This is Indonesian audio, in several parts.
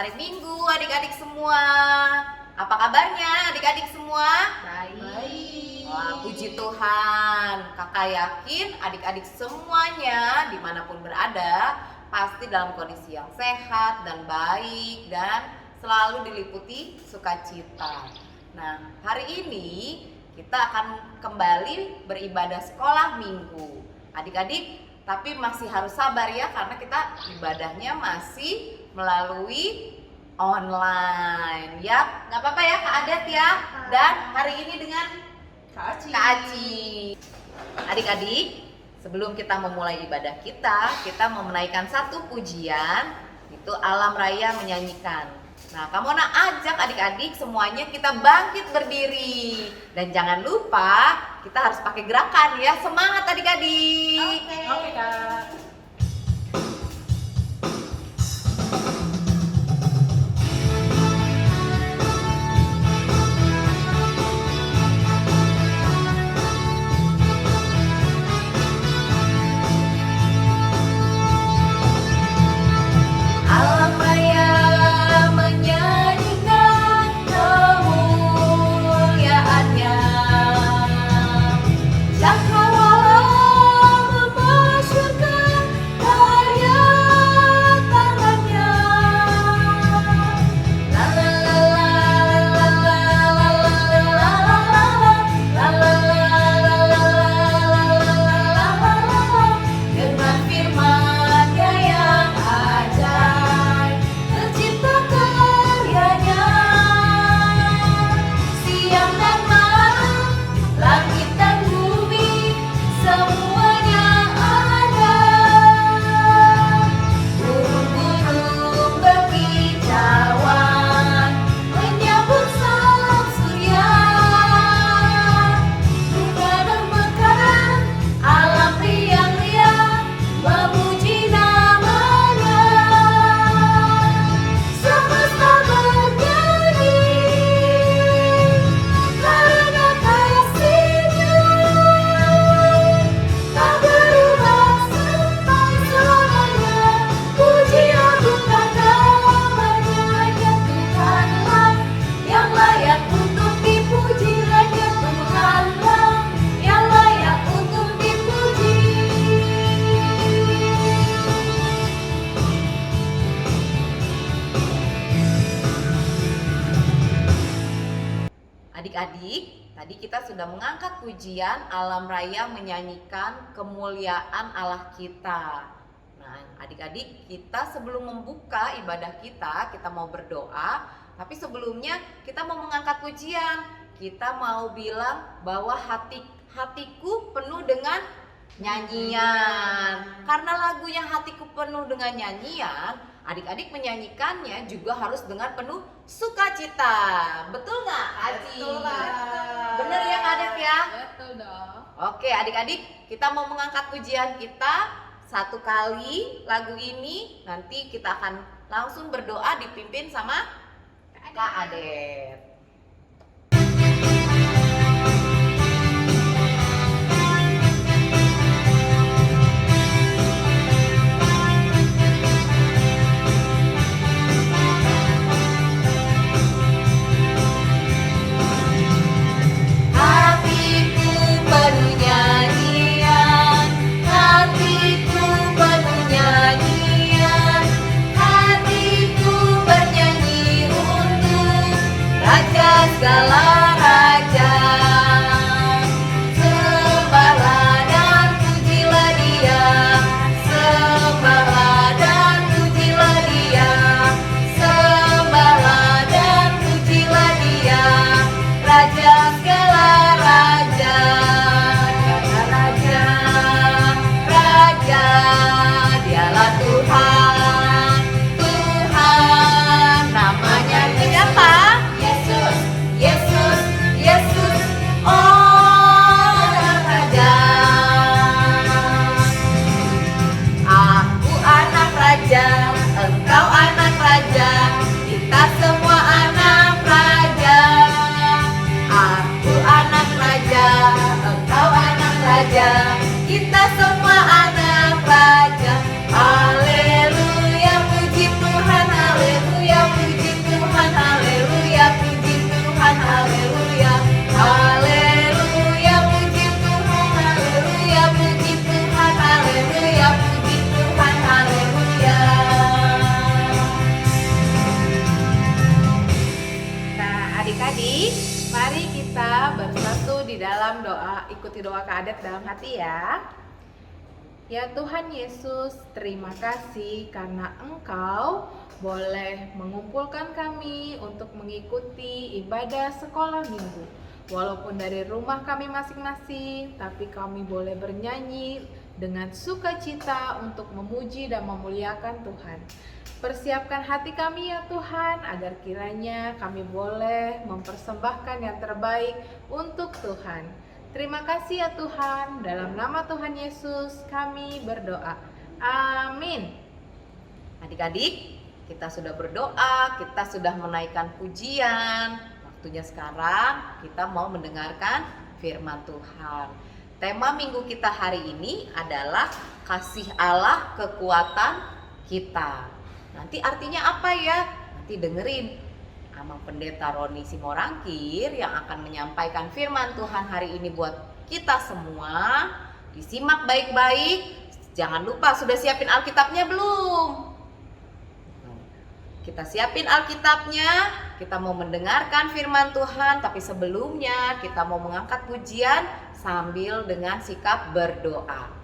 hari Minggu adik-adik semua. Apa kabarnya adik-adik semua? Baik. Wah, puji Tuhan. Kakak yakin adik-adik semuanya dimanapun berada pasti dalam kondisi yang sehat dan baik dan selalu diliputi sukacita. Nah, hari ini kita akan kembali beribadah sekolah minggu. Adik-adik, tapi masih harus sabar ya karena kita ibadahnya masih melalui online ya. Nggak apa-apa ya Kak Adet ya. Dan hari ini dengan Kak Aci. Adik-adik, sebelum kita memulai ibadah kita mau menaikkan satu pujian, itu Alam Raya menyanyikan. Nah, kamu nak ajak adik-adik semuanya kita bangkit berdiri. Dan jangan lupa kita harus pakai gerakan ya. Semangat adik-adik. Oke, Kak. Alam Raya menyanyikan kemuliaannya. Cakrawala memasyurkan karya tangannya. La la la la la la la la la la. Dengan firman-Nya yang ajaib tercipta karyanya. Siang dan malam, langit dan bumi, semuanya ada. Burung-burung berkicauan menyambut sang surya. Bunga dan mekaran, alam riang-riang memuji namanya. Semesta bernyanyi karena kasih-Nya, tak berubah sampai selamanya. Puji agungkan namanya, ya Tuhanlah yang layak untuk dipuji, hanya Tuhanlah yang layak untuk dipuji. Adik-adik, tadi kita sudah mengangkat pujian Alam Raya menyanyikan kemuliaan Allah kita. Nah, adik-adik, kita sebelum membuka ibadah kita mau berdoa, tapi sebelumnya kita mau mengangkat pujian. Kita mau bilang bahwa hatiku penuh dengan nyanyian. Karena lagunya hatiku penuh dengan nyanyian, adik-adik menyanyikannya juga harus dengan penuh sukacita. Betul nggak, Aji? Betul, Kak. Bener ya, Kak Adet ya? Betul dong. Oke, adik-adik, kita mau mengangkat pujian kita satu kali lagu ini. Nanti kita akan langsung berdoa dipimpin sama Kak Adet. Hatiku penuh nyanyian, hatiku penuh nyanyian, hatiku bernyanyi untuk dalam doa, ikuti doa Kak Adet dalam hati ya. Ya Tuhan Yesus, terima kasih karena Engkau boleh mengumpulkan kami untuk mengikuti ibadah sekolah minggu. Walaupun dari rumah kami masing-masing, tapi kami boleh bernyanyi dengan sukacita untuk memuji dan memuliakan Tuhan. Persiapkan hati kami ya Tuhan, agar kiranya kami boleh mempersembahkan yang terbaik untuk Tuhan. Terima kasih ya Tuhan, dalam nama Tuhan Yesus kami berdoa. Amin. Adik-adik, kita sudah berdoa, kita sudah menaikkan pujian. Waktunya sekarang kita mau mendengarkan firman Tuhan. Tema minggu kita hari ini adalah kasih Allah kekuatan kita. Nanti artinya apa ya? Nanti dengerin sama Pendeta Roni Simorangkir yang akan menyampaikan firman Tuhan hari ini buat kita semua. Disimak baik-baik. Jangan lupa, sudah siapin Alkitabnya belum? Kita siapin Alkitabnya. Kita mau mendengarkan firman Tuhan, tapi sebelumnya kita mau mengangkat pujian sambil dengan sikap berdoa.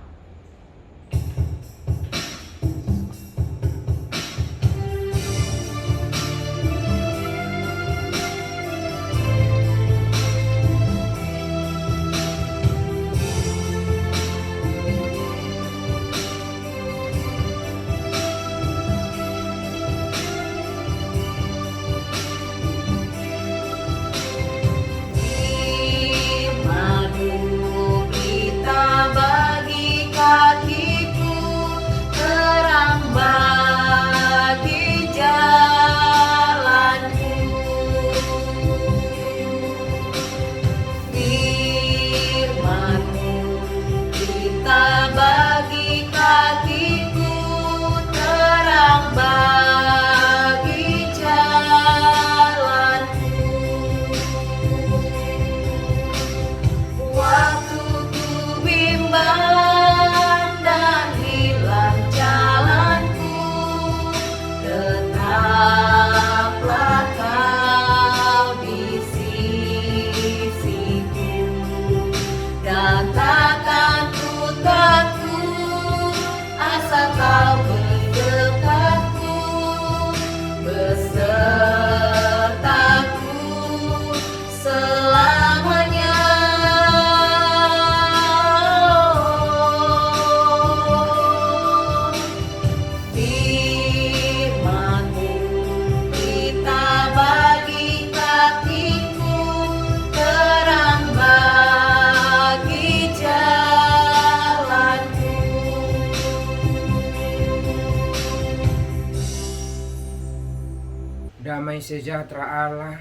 Damai sejahtera Allah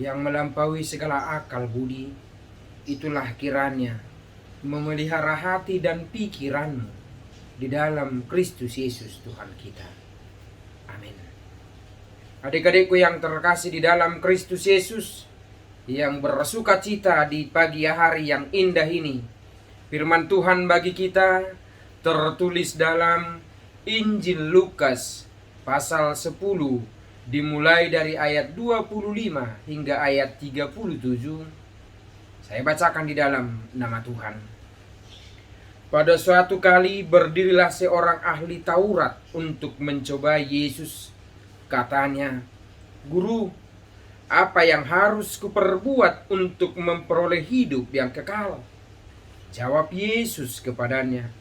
yang melampaui segala akal budi, itulah kiranya memelihara hati dan pikiranmu di dalam Kristus Yesus Tuhan kita. Amin. Adik-adikku yang terkasih di dalam Kristus Yesus, yang bersuka cita di pagi hari yang indah ini, firman Tuhan bagi kita tertulis dalam Injil Lukas pasal 10, dimulai dari ayat 25 hingga ayat 37. Saya bacakan di dalam nama Tuhan. Pada suatu kali berdirilah seorang ahli Taurat untuk mencoba Yesus. Katanya, "Guru, apa yang harus kuperbuat untuk memperoleh hidup yang kekal?" Jawab Yesus kepadanya,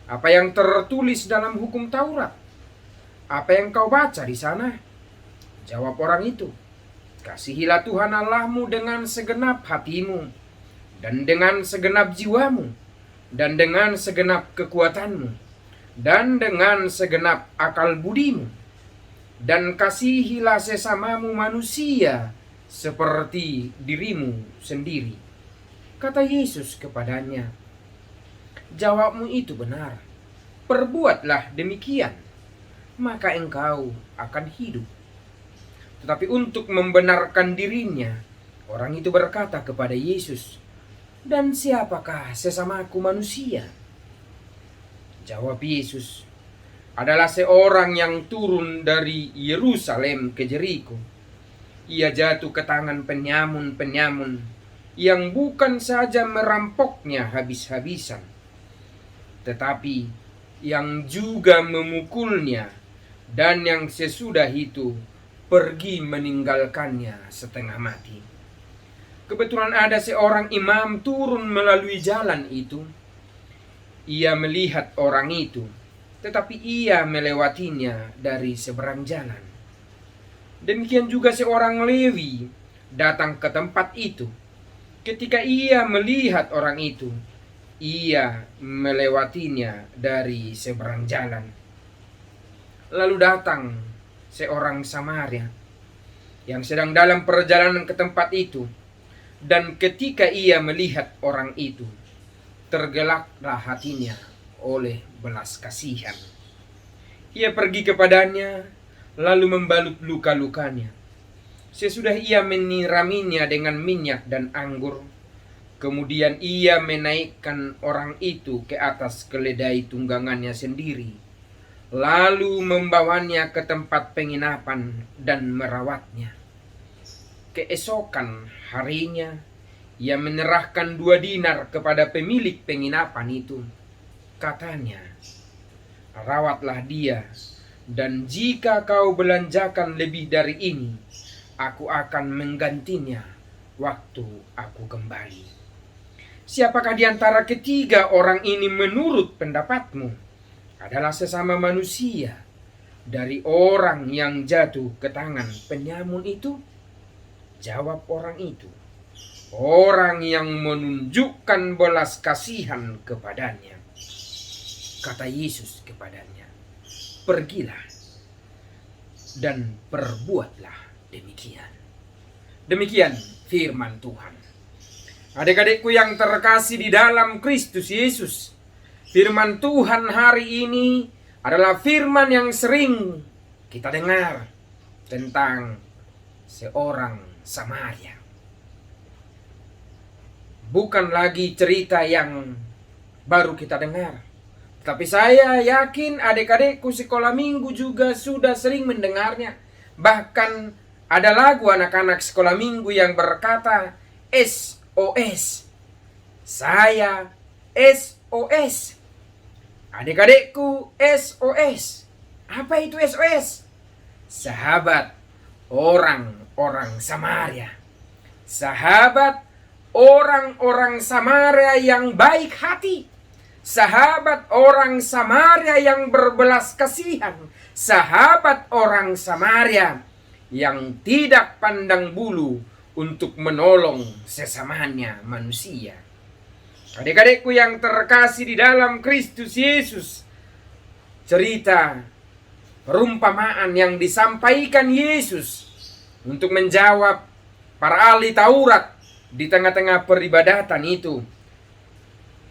"Apa yang tertulis dalam hukum Taurat? Apa yang kau baca di sana?" Jawab orang itu, "Kasihilah Tuhan Allahmu dengan segenap hatimu, dan dengan segenap jiwamu, dan dengan segenap kekuatanmu, dan dengan segenap akal budimu. Dan kasihilah sesamamu manusia seperti dirimu sendiri." Kata Yesus kepadanya, "Jawabmu itu benar. Perbuatlah demikian, maka engkau akan hidup." Tetapi untuk membenarkan dirinya, orang itu berkata kepada Yesus, "Dan siapakah sesamaku manusia?" Jawab Yesus, "Adalah seorang yang turun dari Yerusalem ke Jeriko. Ia jatuh ke tangan penyamun-penyamun yang bukan saja merampoknya habis-habisan, tetapi yang juga memukulnya, dan yang sesudah itu pergi meninggalkannya setengah mati. Kebetulan ada seorang imam turun melalui jalan itu. Ia melihat orang itu, tetapi ia melewatinya dari seberang jalan. Demikian juga seorang Lewi datang ke tempat itu. Ketika ia melihat orang itu, ia melewatinya dari seberang jalan. Lalu datang seorang Samaria yang sedang dalam perjalanan ke tempat itu, dan ketika ia melihat orang itu, tergelaklah hatinya oleh belas kasihan. Ia pergi kepadanya, lalu membalut luka-lukanya. Sesudah ia menyiraminya dengan minyak dan anggur, kemudian ia menaikkan orang itu ke atas keledai tunggangannya sendiri, lalu membawanya ke tempat penginapan dan merawatnya. Keesokan harinya, ia menyerahkan 2 dinar kepada pemilik penginapan itu. Katanya, "Rawatlah dia, dan jika kau belanjakan lebih dari ini, aku akan menggantinya waktu aku kembali." Siapakah di antara ketiga orang ini menurut pendapatmu adalah sesama manusia dari orang yang jatuh ke tangan penyamun itu? Jawab orang itu, "Orang yang menunjukkan belas kasihan kepadanya." Kata Yesus kepadanya, "Pergilah dan perbuatlah demikian." Demikian firman Tuhan. Adik-adikku yang terkasih di dalam Kristus Yesus, firman Tuhan hari ini adalah firman yang sering kita dengar tentang seorang Samaria. Bukan lagi cerita yang baru kita dengar, tapi saya yakin adik-adikku sekolah minggu juga sudah sering mendengarnya. Bahkan ada lagu anak-anak sekolah minggu yang berkata, SOS. Saya SOS. Adik-adikku SOS. Apa itu SOS? Sahabat orang-orang Samaria. Sahabat orang-orang Samaria yang baik hati. Sahabat orang Samaria yang berbelas kasihan. Sahabat orang Samaria yang tidak pandang bulu untuk menolong sesamanya manusia. Adik-adikku yang terkasih di dalam Kristus Yesus, cerita perumpamaan yang disampaikan Yesus untuk menjawab para ahli Taurat di tengah-tengah peribadatan itu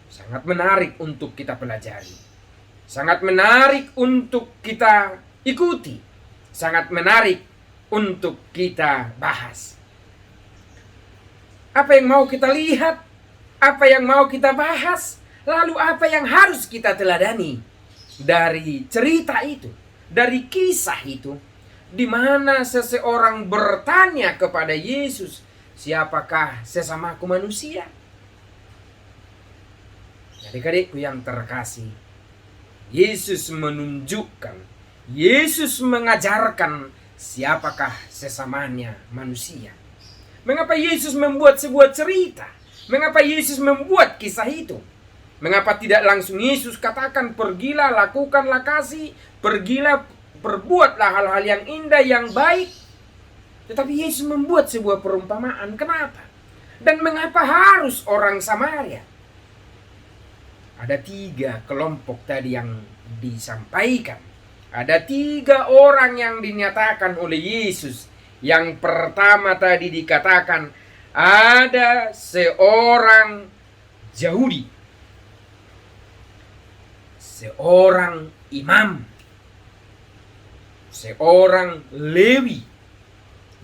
sangat menarik untuk kita pelajari, sangat menarik untuk kita ikuti, sangat menarik untuk kita bahas. Apa yang mau kita lihat, apa yang mau kita bahas, lalu apa yang harus kita teladani dari cerita itu, dari kisah itu, di mana seseorang bertanya kepada Yesus, "Siapakah sesamaku manusia?" Adik-adikku yang terkasih, Yesus menunjukkan, Yesus mengajarkan siapakah sesamanya manusia. Mengapa Yesus membuat sebuah cerita? Mengapa Yesus membuat kisah itu? Mengapa tidak langsung Yesus katakan, "Pergilah, lakukanlah kasih, pergilah, perbuatlah hal-hal yang indah, yang baik"? Tetapi Yesus membuat sebuah perumpamaan. Kenapa? Dan mengapa harus orang Samaria? Ada 3 kelompok tadi yang disampaikan. Ada 3 orang yang dinyatakan oleh Yesus. Yang pertama tadi dikatakan ada seorang Yahudi, seorang imam, seorang Lewi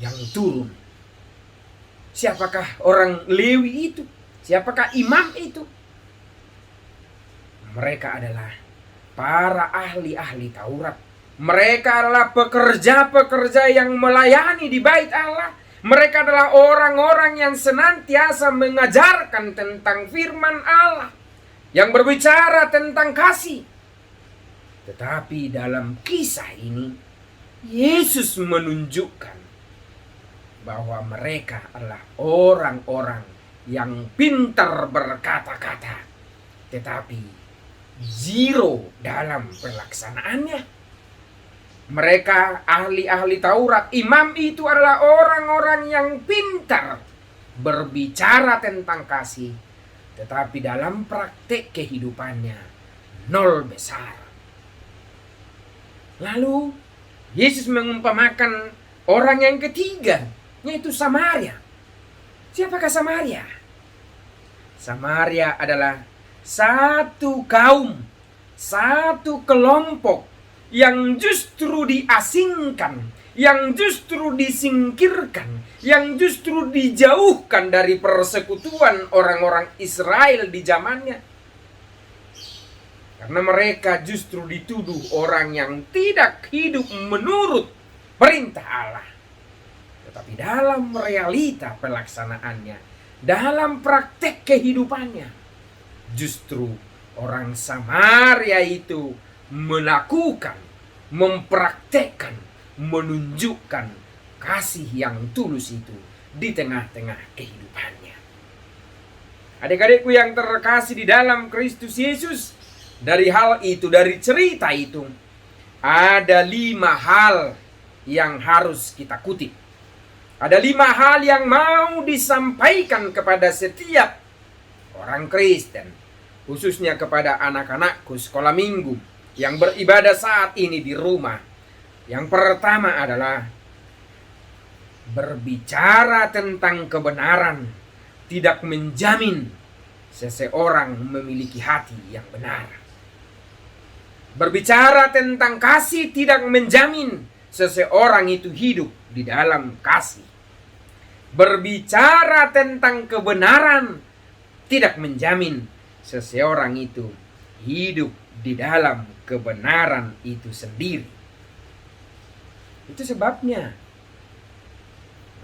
yang turun. Siapakah orang Lewi itu? Siapakah imam itu? Mereka adalah para ahli-ahli Taurat. Mereka adalah pekerja-pekerja yang melayani di bait Allah. Mereka adalah orang-orang yang senantiasa mengajarkan tentang firman Allah, yang berbicara tentang kasih. Tetapi dalam kisah ini, Yesus menunjukkan bahwa mereka adalah orang-orang yang pintar berkata-kata, tetapi zero dalam pelaksanaannya. Mereka ahli-ahli Taurat, imam itu adalah orang-orang yang pintar berbicara tentang kasih, tetapi dalam praktek kehidupannya nol besar. Lalu Yesus mengumpamakan orang yang ketiga, yaitu Samaria. Siapakah Samaria? Samaria adalah satu kaum, satu kelompok yang justru diasingkan, yang justru disingkirkan, yang justru dijauhkan dari persekutuan orang-orang Israel di zamannya. Karena mereka justru dituduh orang yang tidak hidup menurut perintah Allah. Tetapi dalam realita pelaksanaannya, dalam praktek kehidupannya, justru orang Samaria itu melakukan, mempraktekkan, menunjukkan kasih yang tulus itu di tengah-tengah kehidupannya. Adik-adikku yang terkasih di dalam Kristus Yesus, dari hal itu, dari cerita itu, ada 5 hal yang harus kita kutip. Ada 5 hal yang mau disampaikan kepada setiap orang Kristen, khususnya kepada anak-anakku sekolah minggu yang beribadah saat ini di rumah. Yang pertama adalah berbicara tentang kebenaran tidak menjamin seseorang memiliki hati yang benar. Berbicara tentang kasih tidak menjamin seseorang itu hidup di dalam kasih. Berbicara tentang kebenaran tidak menjamin seseorang itu hidup di dalam kebenaran itu sendiri. Itu sebabnya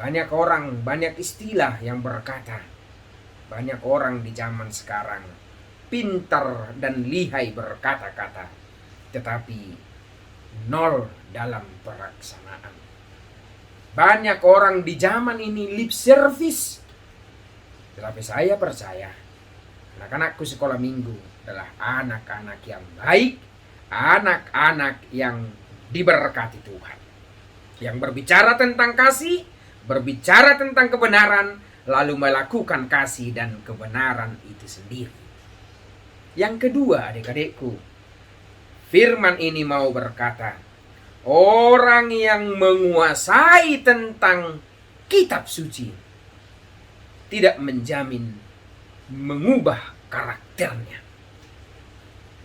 banyak orang, banyak istilah yang berkata, banyak orang di zaman sekarang pintar dan lihai berkata-kata, tetapi nol dalam pelaksanaan. Banyak orang di zaman ini lip service, tetapi saya percaya anak-anakku sekolah minggu adalah anak-anak yang baik, anak-anak yang diberkati Tuhan, yang berbicara tentang kasih, berbicara tentang kebenaran, lalu melakukan kasih dan kebenaran itu sendiri. Yang kedua, adik-adikku, firman ini mau berkata, orang yang menguasai tentang kitab suci tidak menjamin mengubah karakternya.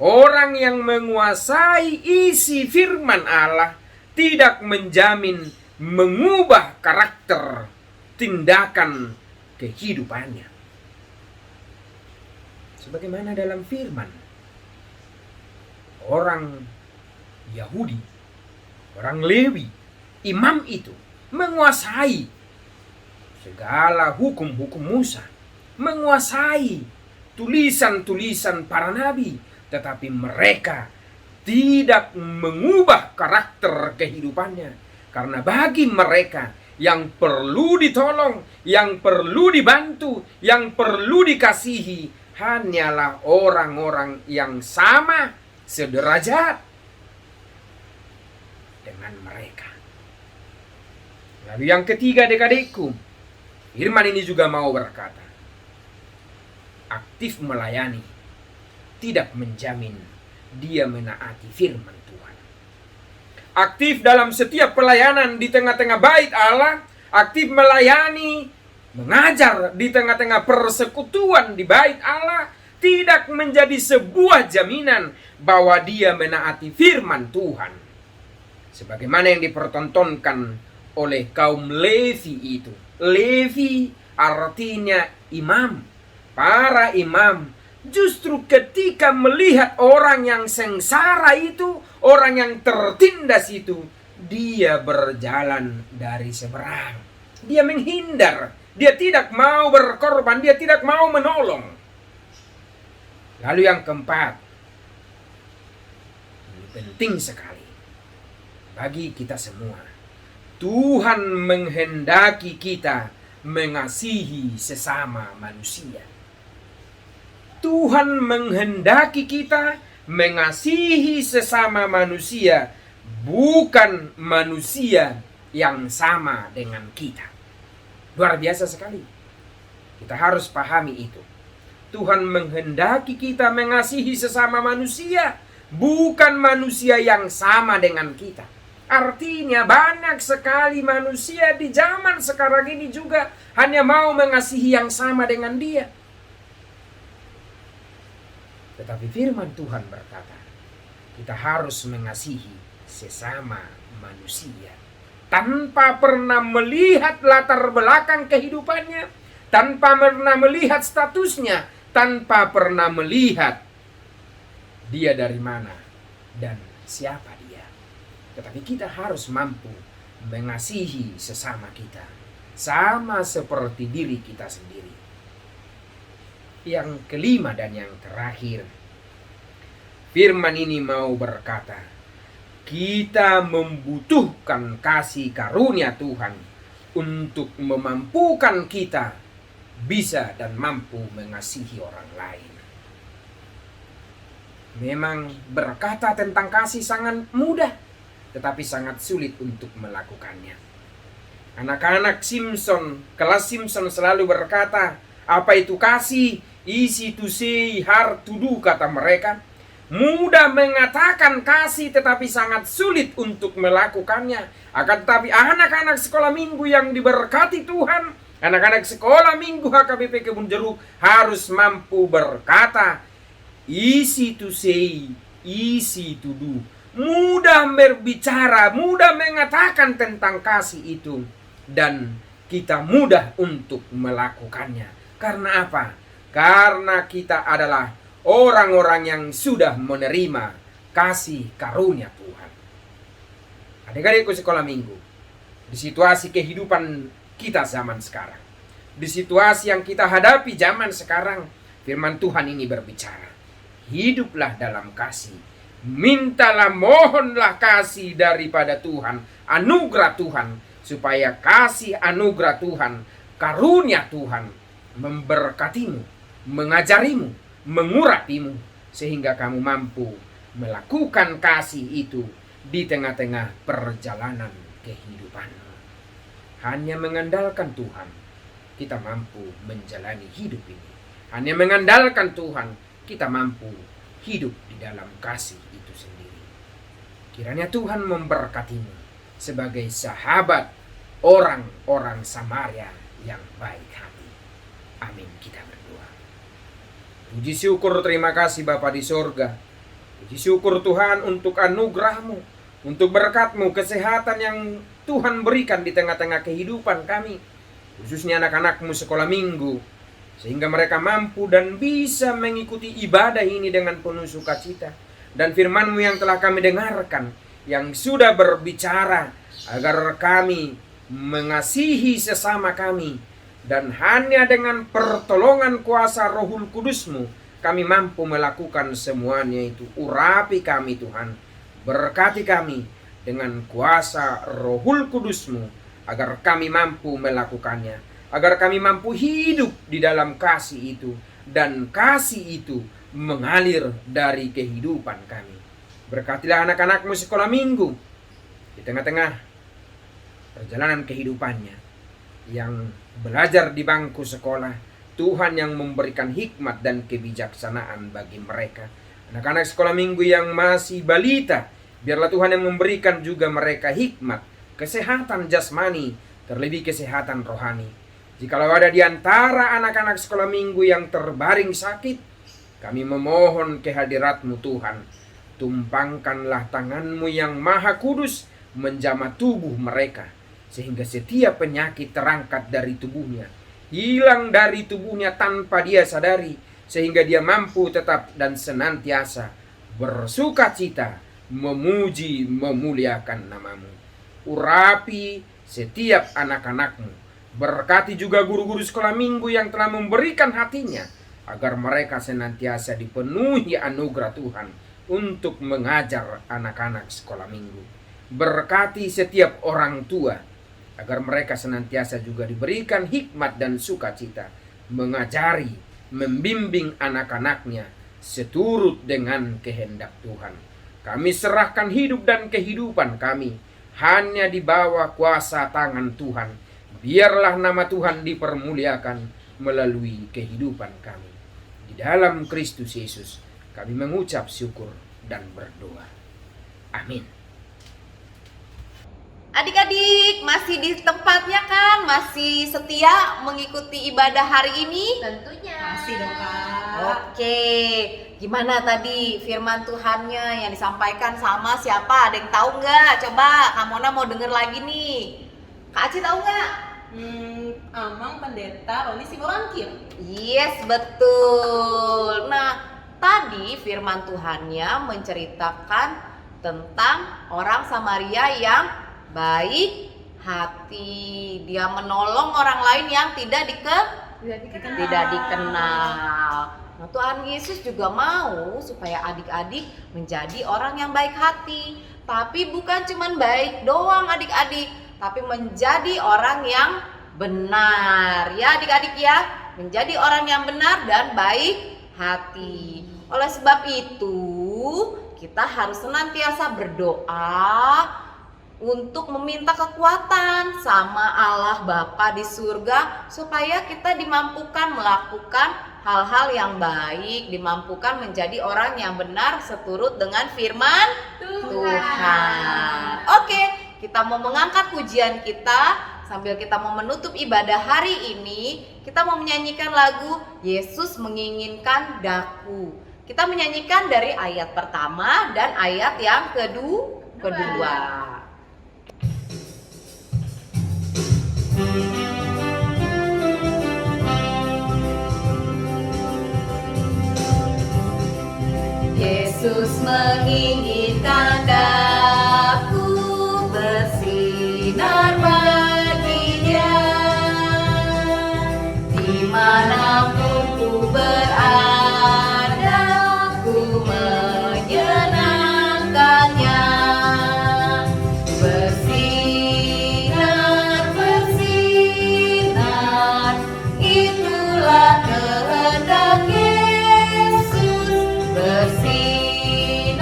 Orang yang menguasai isi firman Allah tidak menjamin mengubah karakter tindakan kehidupannya. Sebagaimana dalam firman, orang Yahudi, orang Lewi, imam itu menguasai segala hukum-hukum Musa, menguasai tulisan-tulisan para nabi, tetapi mereka tidak mengubah karakter kehidupannya. Karena bagi mereka yang perlu ditolong, yang perlu dibantu, yang perlu dikasihi hanyalah orang-orang yang sama sederajat dengan mereka. Lalu yang ketiga, adik-adikku, firman ini juga mau berkata, aktif melayani tidak menjamin dia menaati firman Tuhan. Aktif dalam setiap pelayanan di tengah-tengah bait Allah, aktif melayani, mengajar di tengah-tengah persekutuan di bait Allah, tidak menjadi sebuah jaminan bahwa dia menaati firman Tuhan. Sebagaimana yang dipertontonkan oleh kaum Levi itu. Levi artinya imam. Para imam justru ketika melihat orang yang sengsara itu, orang yang tertindas itu, dia berjalan dari seberang. Dia menghindar, dia tidak mau berkorban, dia tidak mau menolong. Lalu yang keempat, ini penting sekali bagi kita semua. Tuhan menghendaki kita mengasihi sesama manusia. Tuhan menghendaki kita mengasihi sesama manusia, bukan manusia yang sama dengan kita. Luar biasa sekali. Kita harus pahami itu. Tuhan menghendaki kita mengasihi sesama manusia, bukan manusia yang sama dengan kita. Artinya banyak sekali manusia di zaman sekarang ini juga hanya mau mengasihi yang sama dengan dia. Tetapi firman Tuhan berkata, kita harus mengasihi sesama manusia tanpa pernah melihat latar belakang kehidupannya, tanpa pernah melihat statusnya, tanpa pernah melihat dia dari mana dan siapa dia. Tetapi kita harus mampu mengasihi sesama kita, sama seperti diri kita sendiri. Yang kelima dan yang terakhir, firman ini mau berkata, kita membutuhkan kasih karunia Tuhan untuk memampukan kita bisa dan mampu mengasihi orang lain. Memang berkata tentang kasih sangat mudah, tetapi sangat sulit untuk melakukannya. Anak-anak Simpson, kelas Simpson selalu berkata, apa itu kasih? Easy to say, hard to do, kata mereka. Mudah mengatakan kasih tetapi sangat sulit untuk melakukannya. Akan tetapi anak-anak sekolah minggu yang diberkati Tuhan, anak-anak sekolah minggu HKBP Kebun Jeruk harus mampu berkata, easy to say, easy to do. Mudah berbicara, mudah mengatakan tentang kasih itu, dan kita mudah untuk melakukannya. Karena apa? Karena kita adalah orang-orang yang sudah menerima kasih karunia Tuhan. Adik-adikku sekolah minggu, di situasi kehidupan kita zaman sekarang, di situasi yang kita hadapi zaman sekarang, firman Tuhan ini berbicara, hiduplah dalam kasih. Mintalah, mohonlah kasih daripada Tuhan, anugerah Tuhan, supaya kasih anugerah Tuhan, karunia Tuhan memberkatimu, mengajarimu, mengurapimu, sehingga kamu mampu melakukan kasih itu di tengah-tengah perjalanan kehidupanmu. Hanya mengandalkan Tuhan, kita mampu menjalani hidup ini. Hanya mengandalkan Tuhan, kita mampu hidup di dalam kasih itu sendiri. Kiranya Tuhan memberkatimu sebagai sahabat orang-orang Samaria yang baik hati. Amin. Kita berdoa. Puji syukur, terima kasih Bapa di sorga. Puji syukur Tuhan untuk anugerah-Mu, untuk berkat-Mu, kesehatan yang Tuhan berikan di tengah-tengah kehidupan kami, khususnya anak-anak-Mu sekolah minggu, sehingga mereka mampu dan bisa mengikuti ibadah ini dengan penuh sukacita. Dan firman-Mu yang telah kami dengarkan, yang sudah berbicara agar kami mengasihi sesama kami, dan hanya dengan pertolongan kuasa Rohul Kudus-Mu kami mampu melakukan semuanya itu. Urapi kami Tuhan, berkati kami dengan kuasa Rohul Kudus-Mu agar kami mampu melakukannya, agar kami mampu hidup di dalam kasih itu, dan kasih itu mengalir dari kehidupan kami. Berkatilah anak-anak-Mu sekolah minggu di tengah-tengah perjalanan kehidupannya, yang belajar di bangku sekolah. Tuhan yang memberikan hikmat dan kebijaksanaan bagi mereka. Anak-anak sekolah minggu yang masih balita, biarlah Tuhan yang memberikan juga mereka hikmat, kesehatan jasmani, terlebih kesehatan rohani. Jikalau ada di antara anak-anak sekolah minggu yang terbaring sakit, kami memohon kehadirat-Mu Tuhan. Tumpangkanlah tangan-Mu yang maha kudus menjamah tubuh mereka, sehingga setiap penyakit terangkat dari tubuhnya, hilang dari tubuhnya tanpa dia sadari, sehingga dia mampu tetap dan senantiasa bersuka cita, memuji, memuliakan nama-Mu. Urapi setiap anak-anak-Mu, Berkati juga guru-guru sekolah minggu yang telah memberikan hatinya, agar mereka senantiasa dipenuhi anugerah Tuhan untuk mengajar anak-anak sekolah minggu. Berkati setiap orang tua, agar mereka senantiasa juga diberikan hikmat dan sukacita, mengajari, membimbing anak-anaknya seturut dengan kehendak Tuhan. Kami serahkan hidup dan kehidupan kami hanya di bawah kuasa tangan Tuhan. Biarlah nama Tuhan dipermuliakan melalui kehidupan kami. Di dalam Kristus Yesus kami mengucap syukur dan berdoa. Amin. Adik-adik masih di tempatnya kan? Masih setia mengikuti ibadah hari ini? Tentunya. Masih dong, Kak. Oke, gimana tadi firman Tuhannya yang disampaikan sama siapa? Ada yang tahu nggak? Coba Kak Mona mau denger lagi nih. Kak Aci tahu nggak? Amang Pendeta Roni Siborangkir. Yes, betul. Nah, tadi firman Tuhannya menceritakan tentang orang Samaria yang baik hati. Dia menolong orang lain yang tidak dikenal. Nah, Tuhan Yesus juga mau supaya adik-adik menjadi orang yang baik hati. Tapi bukan cuman baik doang adik-adik, tapi menjadi orang yang benar. Ya adik-adik ya, menjadi orang yang benar dan baik hati. Oleh sebab itu, kita harus senantiasa berdoa untuk meminta kekuatan sama Allah Bapa di surga supaya kita dimampukan melakukan hal-hal yang baik, dimampukan menjadi orang yang benar seturut dengan firman Tuhan. Oke, kita mau mengangkat pujian kita sambil kita mau menutup ibadah hari ini. Kita mau menyanyikan lagu Yesus Menginginkan Daku. Kita menyanyikan dari ayat pertama dan ayat yang kedua. Yesus menginginkan daku bersinar baginya, dimanapun ku berada, ku menyenangkannya. Bersinar, bersinar, itulah kehendak Yesus. Bersinar,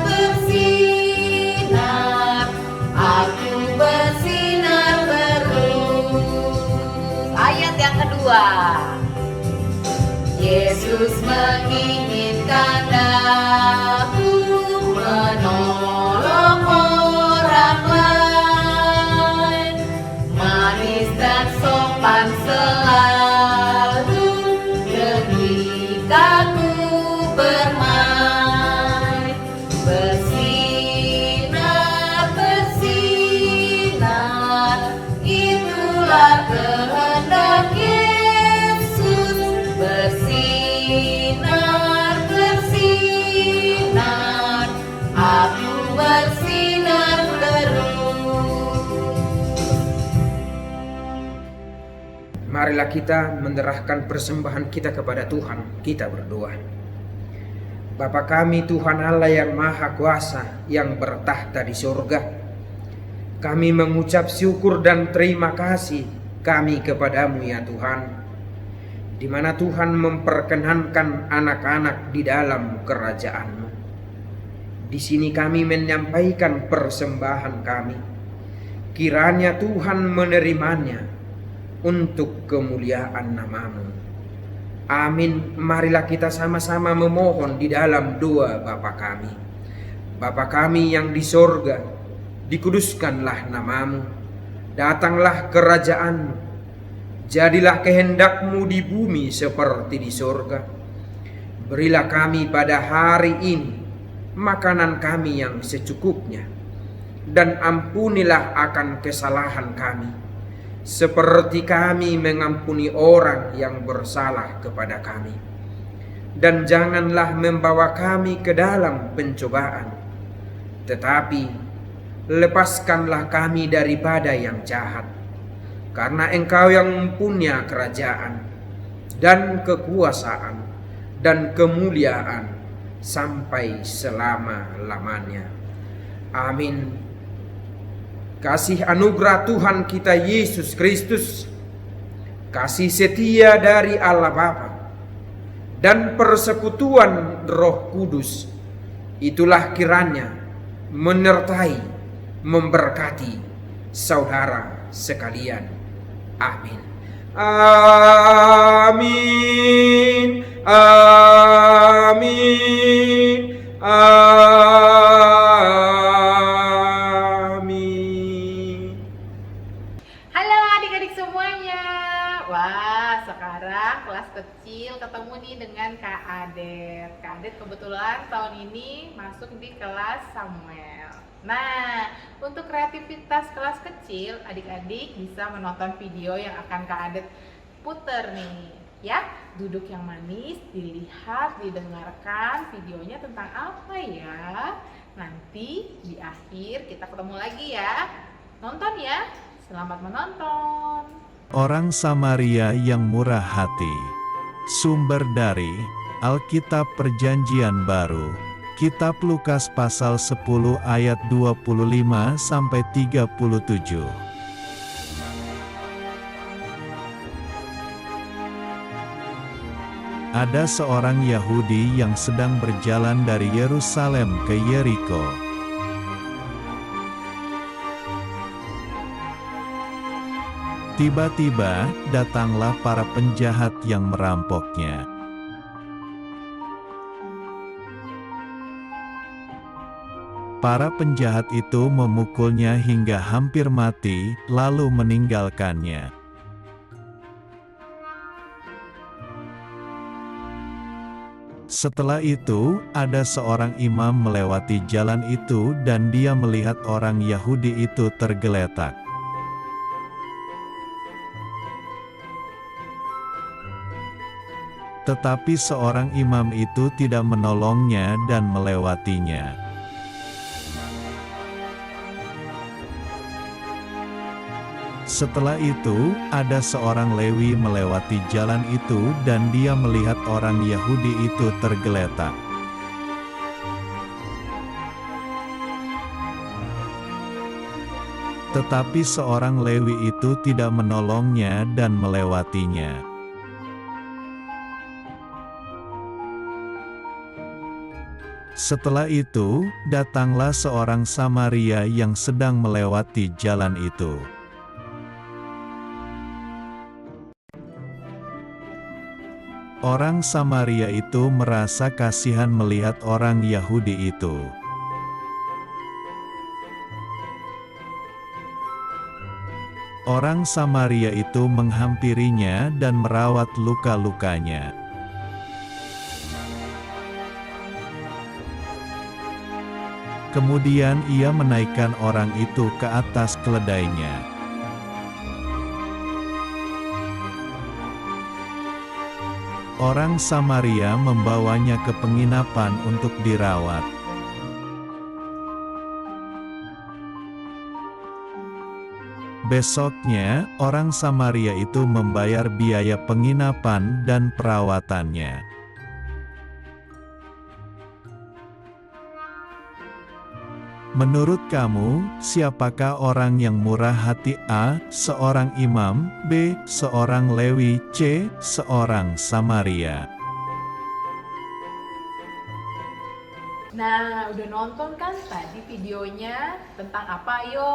bersinar, aku bersinar terus. Ayat yang kedua. Yesus menginginkan aku menolong orang lain, manis dan sopan selalu ketika ku bermain. Bersinar, bersinar, itulah kehendak Yesus. Bersinar, bersinar, aku bersinar terus. Marilah kita menyerahkan persembahan kita kepada Tuhan. Kita berdoa. Bapa kami Tuhan Allah yang Maha Kuasa, yang bertahta di surga, kami mengucap syukur dan terima kasih kami kepadamu ya Tuhan, di mana Tuhan memperkenankan anak-anak di dalam kerajaan-Mu. Di sini kami menyampaikan persembahan kami. Kiranya Tuhan menerimanya untuk kemuliaan nama-Mu. Amin. Marilah kita sama-sama memohon di dalam doa Bapa kami. Bapa kami yang di sorga, dikuduskanlah nama-Mu. Datanglah kerajaan-Mu. Jadilah kehendak-Mu di bumi seperti di sorga. Berilah kami pada hari ini makanan kami yang secukupnya. Dan ampunilah akan kesalahan kami, seperti kami mengampuni orang yang bersalah kepada kami. Dan janganlah membawa kami ke dalam pencobaan, tetapi lepaskanlah kami daripada yang jahat. karena Engkau yang punya kerajaan dan kekuasaan dan kemuliaan sampai selama-lamanya. Amin. Kasih anugerah Tuhan kita Yesus Kristus, kasih setia dari Allah Bapa, dan persekutuan Roh Kudus, itulah kiranya menyertai, memberkati saudara sekalian. Amin. Amin. Amin. Amin. Halo adik-adik semuanya. Wah, sekarang kelas kecil ketemu nih dengan Kak Adet. Kak Adet kebetulan tahun ini masuk di kelas Samuel. Nah, untuk kreativitas kelas kecil, adik-adik bisa menonton video yang akan Kak Adet puter nih. Ya, duduk yang manis, dilihat, didengarkan videonya tentang apa ya. Nanti di akhir kita ketemu lagi ya. Nonton ya. Selamat menonton. Orang Samaria yang murah hati. Sumber dari Alkitab Perjanjian Baru. Kitab Lukas pasal 10 ayat 25 sampai 37. Ada seorang Yahudi yang sedang berjalan dari Yerusalem ke Yeriko. Tiba-tiba, datanglah para penjahat yang merampoknya. Para penjahat itu memukulnya hingga hampir mati, lalu meninggalkannya. Setelah itu, ada seorang imam melewati jalan itu dan dia melihat orang Yahudi itu tergeletak. Tetapi seorang imam itu tidak menolongnya dan melewatinya. Setelah itu, ada seorang Lewi melewati jalan itu dan dia melihat orang Yahudi itu tergeletak. Tetapi seorang Lewi itu tidak menolongnya dan melewatinya. Setelah itu, datanglah seorang Samaria yang sedang melewati jalan itu. Orang Samaria itu merasa kasihan melihat orang Yahudi itu. Orang Samaria itu menghampirinya dan merawat luka-lukanya. Kemudian ia menaikkan orang itu ke atas keledainya. Orang Samaria membawanya ke penginapan untuk dirawat. Besoknya, orang Samaria itu membayar biaya penginapan dan perawatannya. Menurut kamu, siapakah orang yang murah hati? A. Seorang imam. B. Seorang Lewi. C. Seorang Samaria. Nah, udah nonton kan tadi videonya tentang apa yo?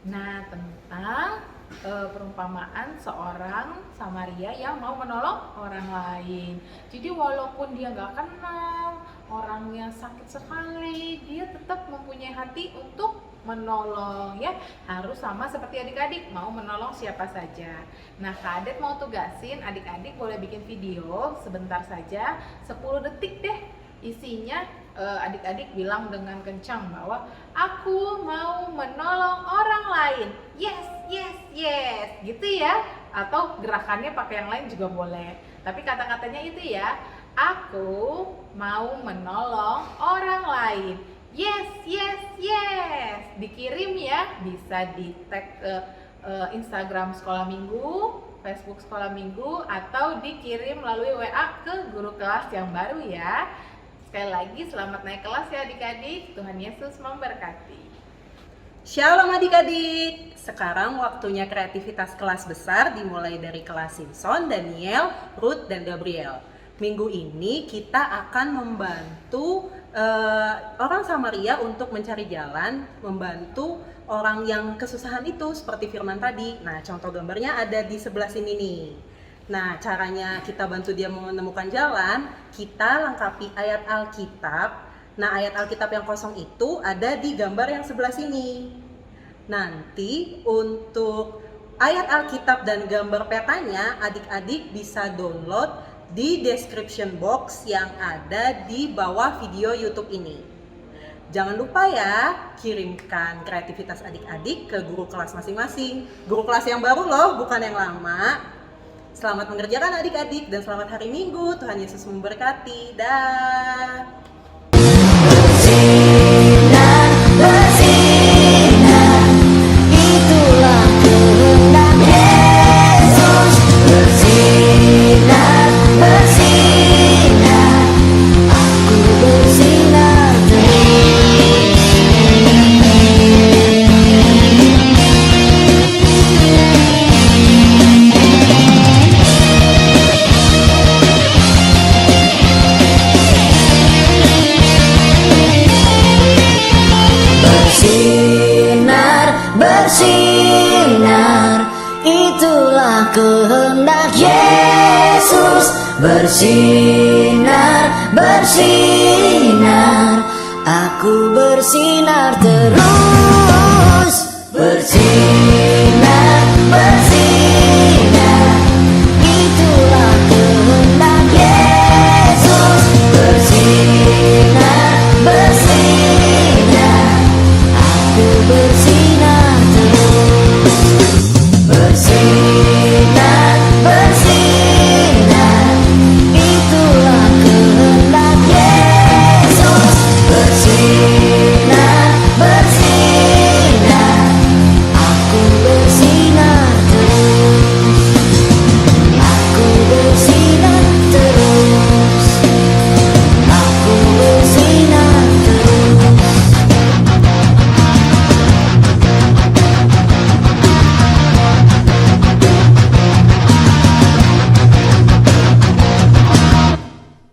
Nah, tentang perumpamaan seorang Samaria yang mau menolong orang lain. Jadi walaupun dia nggak kenal, orangnya sakit sekali, dia tetap mempunyai hati untuk menolong ya. Harus sama seperti adik-adik, mau menolong siapa saja. Nah, Kak Adet mau tugasin adik-adik boleh bikin video sebentar saja, 10 detik deh. Isinya adik-adik bilang dengan kencang bahwa aku mau menolong orang lain. Yes, yes, yes, gitu ya. Atau gerakannya pakai yang lain juga boleh. Tapi kata-katanya itu ya, aku mau menolong orang lain. Yes, yes, yes. Dikirim ya, bisa di tag ke Instagram Sekolah Minggu, Facebook Sekolah Minggu, atau dikirim melalui WA ke guru kelas yang baru ya. Sekali lagi selamat naik kelas ya adik-adik. Tuhan Yesus memberkati. Shalom adik-adik. Sekarang waktunya kreativitas kelas besar dimulai dari kelas Simpson, Daniel, Ruth, dan Gabriel. Minggu ini kita akan membantu orang Samaria untuk mencari jalan, membantu orang yang kesusahan itu seperti firman tadi. Nah, contoh gambarnya ada di sebelah sini nih. Nah, caranya kita bantu dia menemukan jalan, kita lengkapi ayat Alkitab. Nah, ayat Alkitab yang kosong itu ada di gambar yang sebelah sini. Nanti untuk ayat Alkitab dan gambar petanya, adik-adik bisa download di description box yang ada di bawah video YouTube ini. Jangan lupa ya, kirimkan kreativitas adik-adik ke guru kelas masing-masing. Guru kelas yang baru loh, bukan yang lama. Selamat mengerjakan adik-adik dan selamat hari Minggu. Tuhan Yesus memberkati. Dah. Bersinar, bersinar, itulah kehendak Yesus. Bersinar, bersinar, aku bersinar bersinar, bersinar, itulah kehendak Yesus. Bersinar, bersinar, aku bersinar terus. Bersinar.